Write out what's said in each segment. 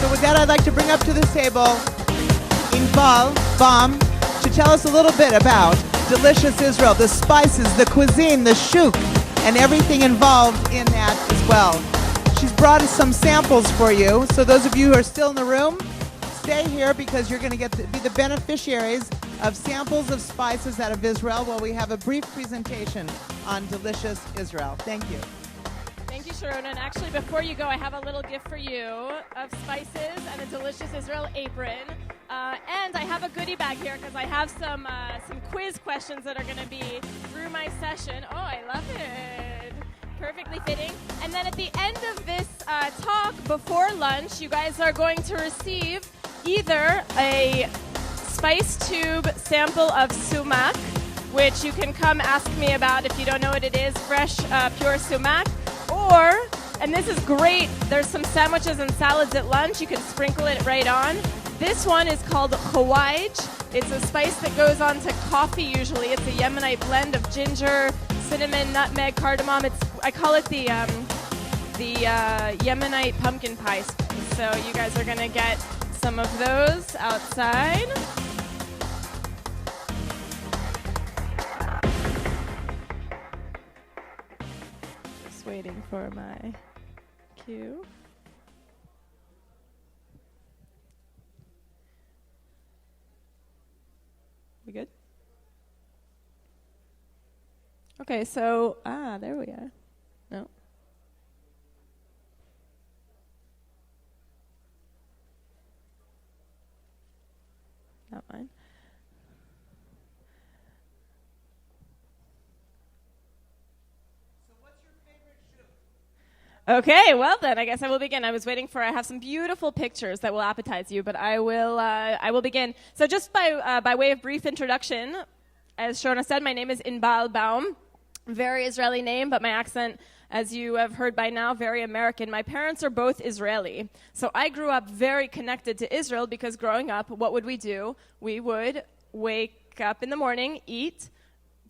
So with that, I'd like to bring up to the table Inbal, Baum, to tell us a little bit about delicious Israel, the spices, the cuisine, the shuk, and everything involved in that as well. She's brought us some samples for you. So those of you who are still in the room, stay here because you're going to get to be the beneficiaries of samples of spices out of Israel while we have a brief presentation on delicious Israel. Thank you. Thank you, Sharona. And actually, before you go, I have a little gift for you of spices and a delicious Israel apron. And I have a goodie bag here because I have some quiz questions that are going to be through my session. Oh, I love it. Perfectly fitting. And then at the end of this talk, before lunch, you guys are going to receive either a spice tube sample of sumac, which you can come ask me about if you don't know what it is, fresh, pure sumac. Or, and this is great, there's some sandwiches and salads at lunch. You can sprinkle it right on. This one is called hawaij. It's a spice that goes on to coffee usually. It's a Yemenite blend of ginger, cinnamon, nutmeg, cardamom. I call it the Yemenite pumpkin pie spice. So you guys are going to get some of those outside. Just waiting for my cue. We good? Okay, so, there we are. No. Not mine. So what's your favorite shoe? Okay, well then, I guess I will begin. I have some beautiful pictures that will appetize you, but I will begin. So just by way of brief introduction, as Shona said, my name is Inbal Baum. Very Israeli name, but my accent, as you have heard by now, very American. My parents are both Israeli. So I grew up very connected to Israel because growing up, what would we do? We would wake up in the morning, eat,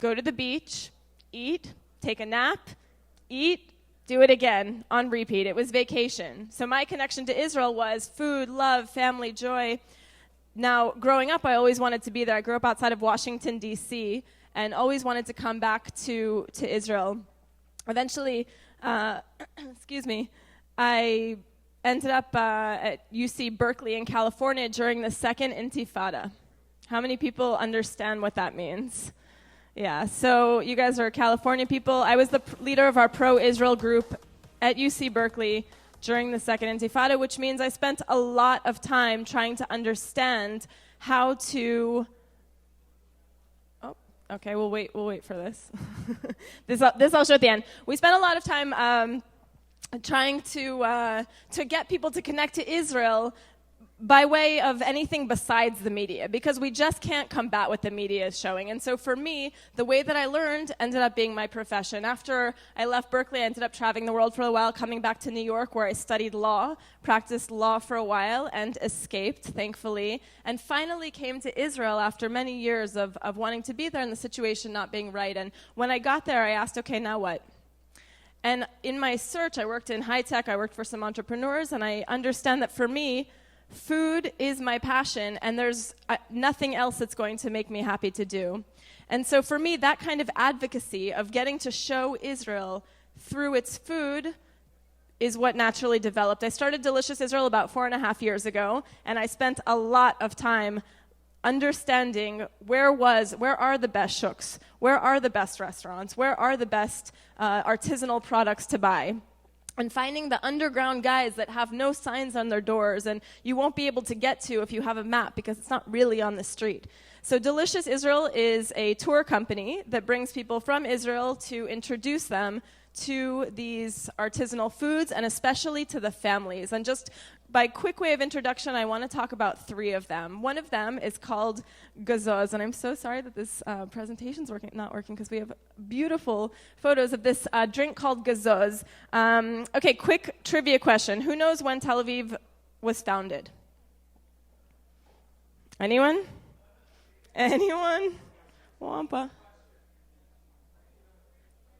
go to the beach, eat, take a nap, eat, do it again on repeat. It was vacation. So my connection to Israel was food, love, family, joy. Now, growing up, I always wanted to be there. I grew up outside of Washington, D.C., and always wanted to come back to Israel. Eventually, I ended up at UC Berkeley in California during the second Intifada. How many people understand what that means? Yeah, so you guys are California people. I was the leader of our pro-Israel group at UC Berkeley during the second Intifada, which means I spent a lot of time trying to understand how to... Okay, we'll wait for this. This I'll show at the end. We spent a lot of time trying to get people to connect to Israel by way of anything besides the media, because we just can't combat what the media is showing. And so for me, the way that I learned ended up being my profession. After I left Berkeley, I ended up traveling the world for a while, coming back to New York, where I studied law, practiced law for a while, and escaped, thankfully, and finally came to Israel after many years of wanting to be there and the situation not being right. And when I got there, I asked, okay, now what? And in my search, I worked in high tech, I worked for some entrepreneurs, and I understand that for me, food is my passion, and there's nothing else that's going to make me happy to do. And so for me, that kind of advocacy of getting to show Israel through its food is what naturally developed. I started Delicious Israel about 4.5 years ago, and I spent a lot of time understanding where are the best shuks, where are the best restaurants, where are the best artisanal products to buy. And finding the underground guys that have no signs on their doors and you won't be able to get to if you have a map because it's not really on the street. So Delicious Israel is a tour company that brings people from Israel to introduce them to these artisanal foods and especially to the families. And just by quick way of introduction, I want to talk about 3 of them. One of them is called gazoz, and I'm so sorry that this presentation's not working because we have beautiful photos of this drink called gazoz. Okay, quick trivia question. Who knows when Tel Aviv was founded? Anyone? Anyone? Wampa.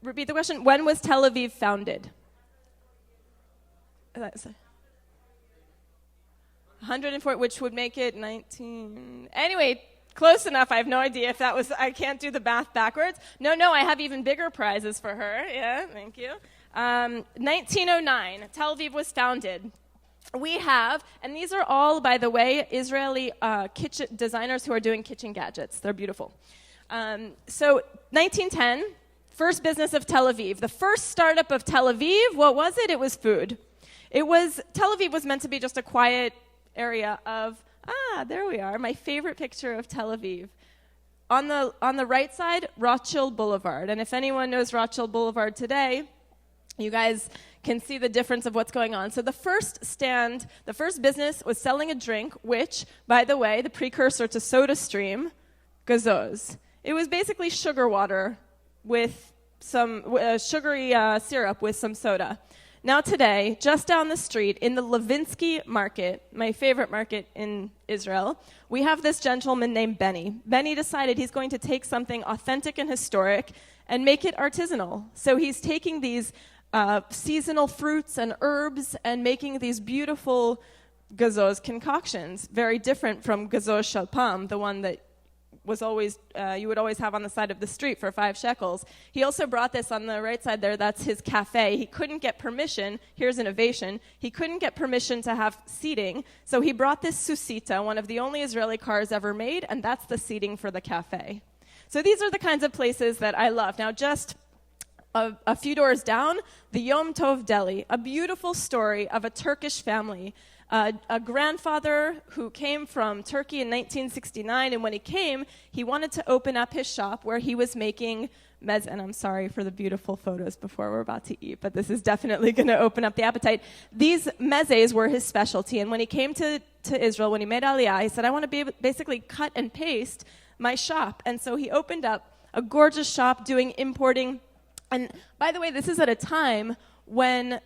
Repeat the question. When was Tel Aviv founded? 104, which would make it 19. Anyway, close enough. I have no idea if that was, I can't do the math backwards. No, I have even bigger prizes for her. Yeah, thank you. 1909, Tel Aviv was founded. We have, and these are all, by the way, Israeli kitchen designers who are doing kitchen gadgets. They're beautiful. So 1910, first business of Tel Aviv. The first startup of Tel Aviv, what was it? It was food. Tel Aviv was meant to be just a quiet area of, there we are, my favorite picture of Tel Aviv. On the right side, Rothschild Boulevard. And if anyone knows Rothschild Boulevard today, you guys can see the difference of what's going on. So the first business was selling a drink, which, by the way, the precursor to SodaStream, gazoz. It was basically sugar water with some sugary syrup with some soda. Now today, just down the street in the Levinsky market, my favorite market in Israel, we have this gentleman named Benny. Benny decided he's going to take something authentic and historic and make it artisanal. So he's taking these seasonal fruits and herbs and making these beautiful gazoz concoctions, very different from gazoz shalpam, the one that was always you would always have on the side of the street for 5 shekels. He also brought this on the right side there. That's his cafe. He couldn't get permission. Here's innovation. He couldn't get permission to have seating, so he brought this Susita, one of the only Israeli cars ever made, and that's the seating for the cafe. So these are the kinds of places that I love. Now, just a few doors down, the Yom Tov Deli, a beautiful story of a Turkish family. A grandfather who came from Turkey in 1969, and when he came, he wanted to open up his shop where he was making meze, and I'm sorry for the beautiful photos before we're about to eat, but this is definitely going to open up the appetite. These mezes were his specialty, and when he came to Israel, when he made Aliyah, he said, I want to basically cut and paste my shop, and so he opened up a gorgeous shop doing importing. And by the way, this is at a time when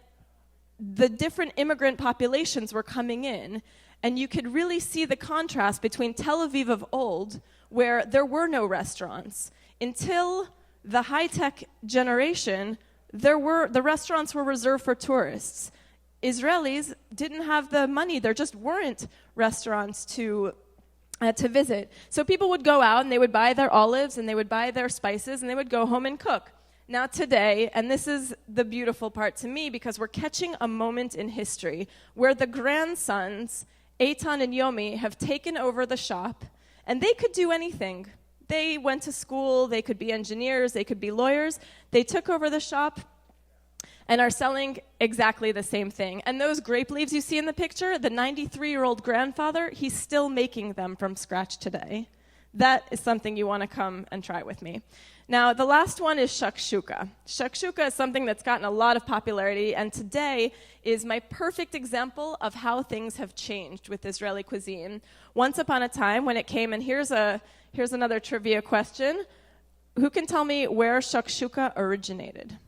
the different immigrant populations were coming in, and you could really see the contrast between Tel Aviv of old, where there were no restaurants. Until the high-tech generation, the restaurants were reserved for tourists. Israelis didn't have the money. There just weren't restaurants to visit. So people would go out, and they would buy their olives, and they would buy their spices, and they would go home and cook. Now today, and this is the beautiful part to me, because we're catching a moment in history where the grandsons, Eitan and Yomi, have taken over the shop, and they could do anything. They went to school, they could be engineers, they could be lawyers. They took over the shop and are selling exactly the same thing. And those grape leaves you see in the picture, the 93-year-old grandfather, he's still making them from scratch today. That is something you want to come and try with me. Now, the last one is shakshuka. Shakshuka is something that's gotten a lot of popularity, and today is my perfect example of how things have changed with Israeli cuisine. Once upon a time, when it came, and here's another trivia question. Who can tell me where shakshuka originated?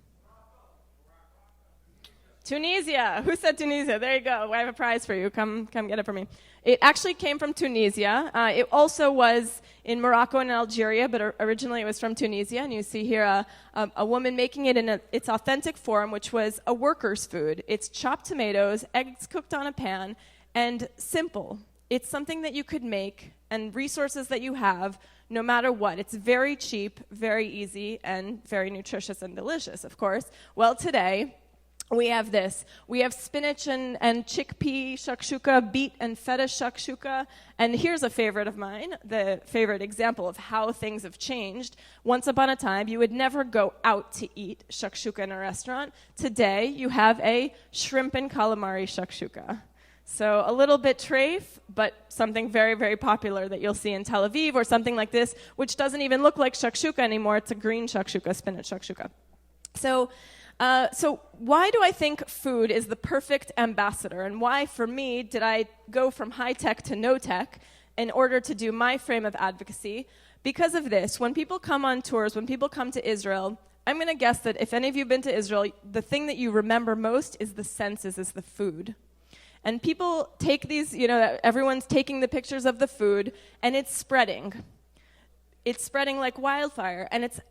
Tunisia. Who said Tunisia? There you go. I have a prize for you. Come get it for me. It actually came from Tunisia. It also was in Morocco and Algeria, but originally it was from Tunisia. And you see here a woman making it in its authentic form, which was a worker's food. It's chopped tomatoes, eggs cooked on a pan, and simple. It's something that you could make and resources that you have no matter what. It's very cheap, very easy, and very nutritious and delicious, of course. Well, today we have this. We have spinach and chickpea shakshuka, beet and feta shakshuka. And here's a favorite of mine, the favorite example of how things have changed. Once upon a time, you would never go out to eat shakshuka in a restaurant. Today, you have a shrimp and calamari shakshuka. So a little bit treif, but something very, very popular that you'll see in Tel Aviv, or something like this, which doesn't even look like shakshuka anymore. It's a green shakshuka, spinach shakshuka. So why do I think food is the perfect ambassador, and why, for me, did I go from high-tech to no-tech in order to do my frame of advocacy? Because of this. When people come on tours, when people come to Israel, I'm going to guess that if any of you have been to Israel, the thing that you remember most is the senses, is the food. And people take these, everyone's taking the pictures of the food, and it's spreading. it's spreading like wildfire, and it's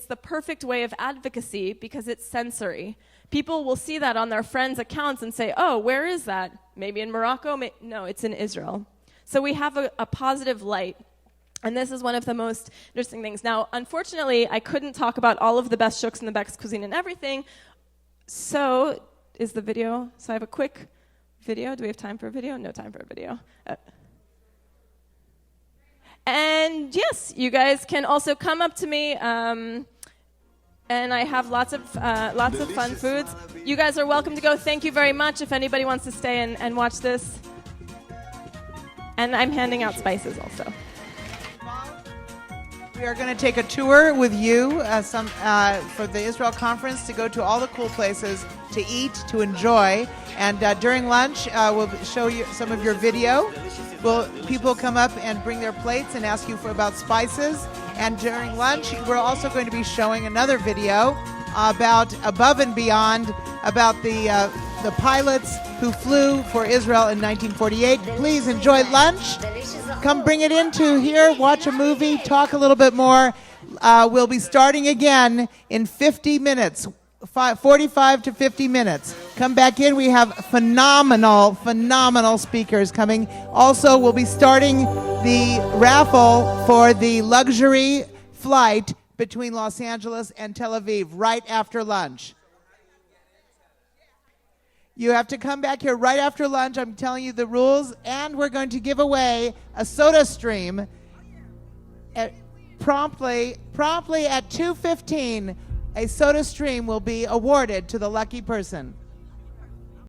the perfect way of advocacy because it's sensory. People will see that on their friends' accounts and say, oh, where is that? Maybe in Morocco? No, it's in Israel. So we have a positive light. And this is one of the most interesting things. Now, unfortunately, I couldn't talk about all of the best shuks in the best cuisine and everything. So, is the video? So I have a quick video. Do we have time for a video? No time for a video. And yes, you guys can also come up to me. And I have lots of fun foods. You guys are welcome to go. Thank you very much. If anybody wants to stay and watch this. And I'm handing out spices also. We are going to take a tour with you for the Israel conference to go to all the cool places to eat, to enjoy. And during lunch, we'll show you some of your video. People come up and bring their plates and ask you about spices. And during lunch, we're also going to be showing another video about Above and Beyond, about the pilots who flew for Israel in 1948. Please enjoy lunch. Come bring it into here, watch a movie, talk a little bit more. We'll be starting again in 50 minutes, 45 to 50 minutes. Come back in. We have phenomenal speakers coming. Also, we'll be starting the raffle for the luxury flight between Los Angeles and Tel Aviv right after lunch. You have to come back here right after lunch. I'm telling you the rules. And we're going to give away a soda stream promptly at 2:15. A soda stream will be awarded to the lucky person.